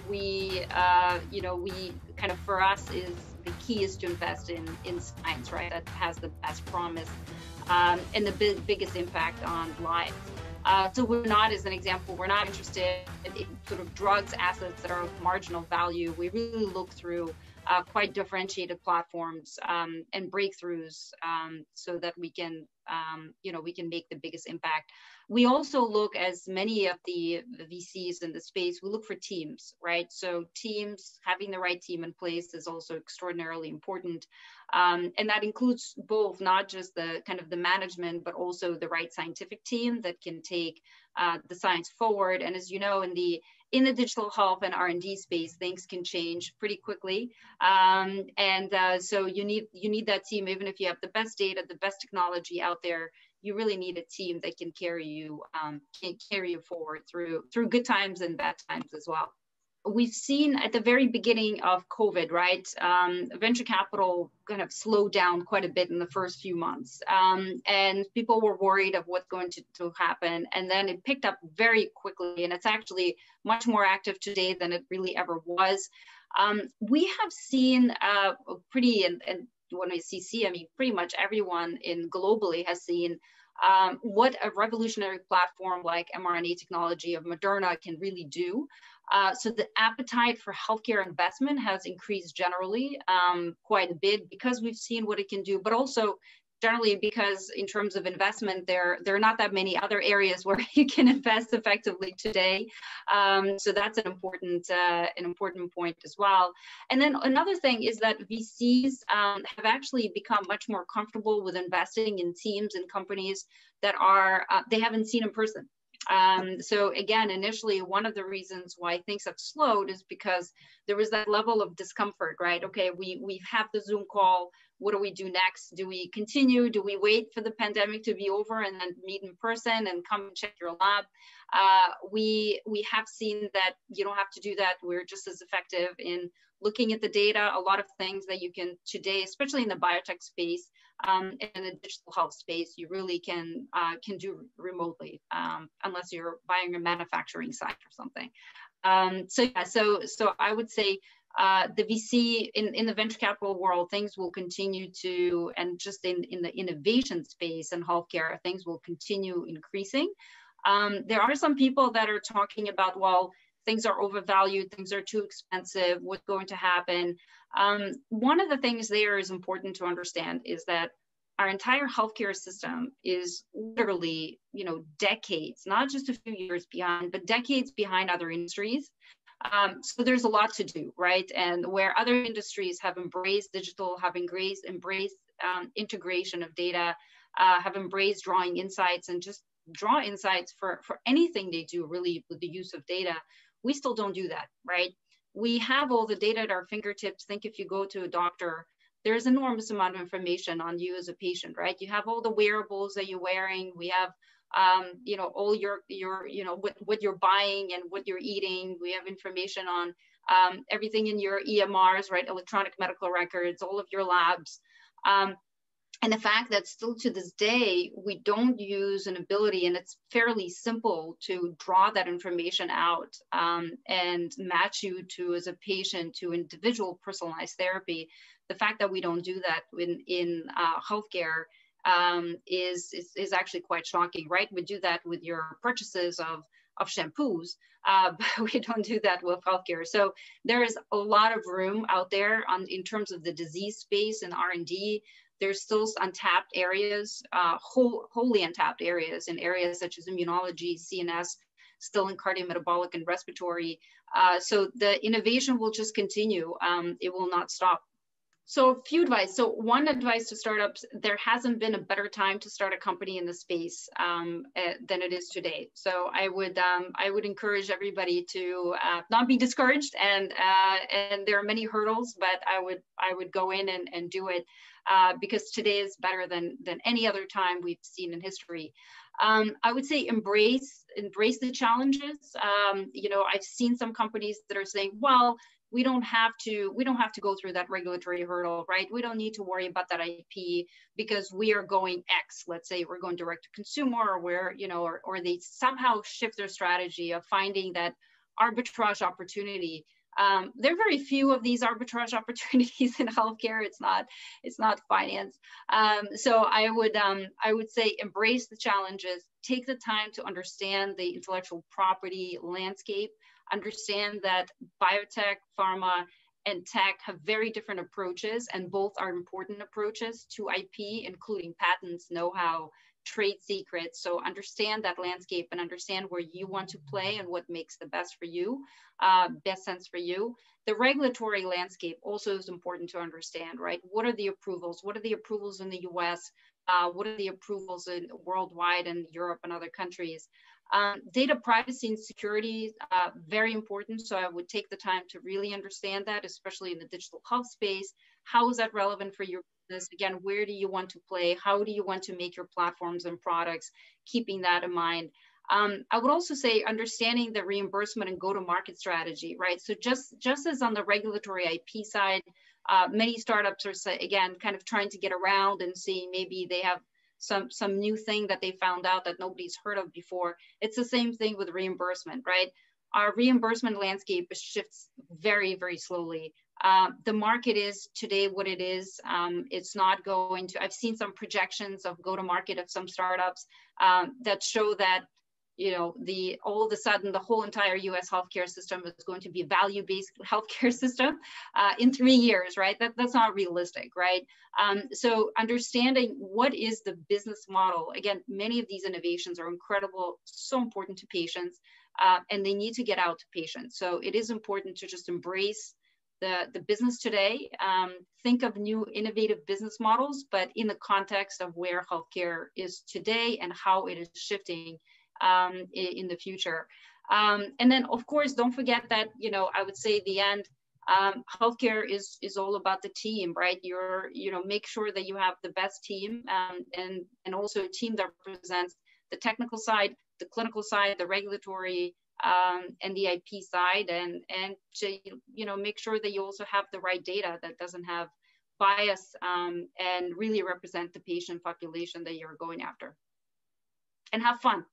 we kind of, for us, is the key is to invest in science, right? That has the best promise and the biggest impact on lives. So we're not, as an example, we're not interested in sort of drugs, assets that are of marginal value. We really look through quite differentiated platforms and breakthroughs so that we can, we can make the biggest impact. We also look, as many of the VCs in the space, we look for teams, right? So teams, having the right team in place is also extraordinarily important. And that includes both, not just the kind of the management, but also the right scientific team that can take the science forward. And as you know, in the digital health and R&D space, things can change pretty quickly. So you need that team. Even if you have the best data, the best technology out there, you really need a team that can carry you forward through good times and bad times as well. We've seen at the very beginning of COVID, right, venture capital kind of slowed down quite a bit in the first few months. And people were worried of what's going to happen. And then it picked up very quickly. And it's actually much more active today than it really ever was. We have seen and when I see, I mean, pretty much everyone globally has seen what a revolutionary platform like mRNA technology of Moderna can really do. So the appetite for healthcare investment has increased generally quite a bit because we've seen what it can do, but also generally because in terms of investment, there are not that many other areas where you can invest effectively today. So that's an important point as well. And then another thing is that VCs have actually become much more comfortable with investing in teams and companies that they haven't seen in person. So again, initially, one of the reasons why things have slowed is because there was that level of discomfort, right? Okay, we have the Zoom call. What do we do next? Do we continue? Do we wait for the pandemic to be over and then meet in person and come and check your lab? We have seen that you don't have to do that. We're just as effective in looking at the data. A lot of things that you can today, especially in the biotech space, in the digital health space, you really can do remotely, unless you're buying a manufacturing site or something. So I would say the VC in the venture capital world, things will continue to, and just in the innovation space and healthcare, things will continue increasing. There are some people that are talking about, well, things are overvalued, things are too expensive, what's going to happen? One of the things there is important to understand is that our entire healthcare system is literally, decades, not just a few years behind, but decades behind other industries. So there's a lot to do, right? And where other industries have embraced digital, have embraced integration of data, have embraced drawing insights and just draw insights for anything they do really with the use of data, we still don't do that, right? We have all the data at our fingertips. Think if you go to a doctor, there's an enormous amount of information on you as a patient, right? You have all the wearables that you're wearing. We have all your what you're buying and what you're eating. We have information on everything in your EMRs, right? Electronic medical records, all of your labs. And the fact that still to this day, we don't use an ability, and it's fairly simple to draw that information out and match you to, as a patient, to individual personalized therapy. The fact that we don't do that in healthcare is actually quite shocking, right? We do that with your purchases of shampoos, but we don't do that with healthcare. So there is a lot of room out there in terms of the disease space and R&D. There's still untapped areas, wholly untapped areas in areas such as immunology, CNS, still in cardiometabolic and respiratory. So the innovation will just continue. It will not stop. So a few advice. So one advice to startups, there hasn't been a better time to start a company in the space than it is today. So I would encourage everybody to not be discouraged, and there are many hurdles, but I would go in and do it because today is better than any other time we've seen in history. I would say embrace the challenges. I've seen some companies that are saying, well, we don't have to go through that regulatory hurdle, right? We don't need to worry about that IP because we are going X. Let's say we're going direct to consumer, or or they somehow shift their strategy of finding that arbitrage opportunity. There are very few of these arbitrage opportunities in healthcare. It's not finance. So I would say embrace the challenges, take the time to understand the intellectual property landscape, understand that biotech, pharma, and tech have very different approaches, and both are important approaches to IP, including patents, know-how, trade secrets. So understand that landscape and understand where you want to play and what makes the best for you, best sense for you. The regulatory landscape also is important to understand, right? What are the approvals? What are the approvals in the US? What are the approvals in worldwide and Europe and other countries? Data privacy and security, very important. So I would take the time to really understand that, especially in the digital health space. How is that relevant for your business? Again, where do you want to play? How do you want to make your platforms and products? Keeping that in mind. I would also say understanding the reimbursement and go-to-market strategy, right? So just as on the regulatory IP side, many startups are, again, kind of trying to get around and see maybe they have some new thing that they found out that nobody's heard of before. It's the same thing with reimbursement, right? Our reimbursement landscape shifts very, very slowly. The market is today what it is. It's not going to, I've seen some projections of go-to-market of some startups that show that, you know, all of a sudden the whole entire US healthcare system is going to be a value-based healthcare system in 3 years, right? That's not realistic, right? So understanding what is the business model. Again, many of these innovations are incredible, so important to patients, and they need to get out to patients. So it is important to just embrace the business today, think of new innovative business models, but in the context of where healthcare is today and how it is shifting in the future. And then, of course, don't forget that, you know, I would say at the end, healthcare is all about the team, right? Make sure that you have the best team and also a team that represents the technical side, the clinical side, the regulatory, and the IP side, and to, you know, make sure that you also have the right data that doesn't have bias and really represent the patient population that you're going after. And have fun.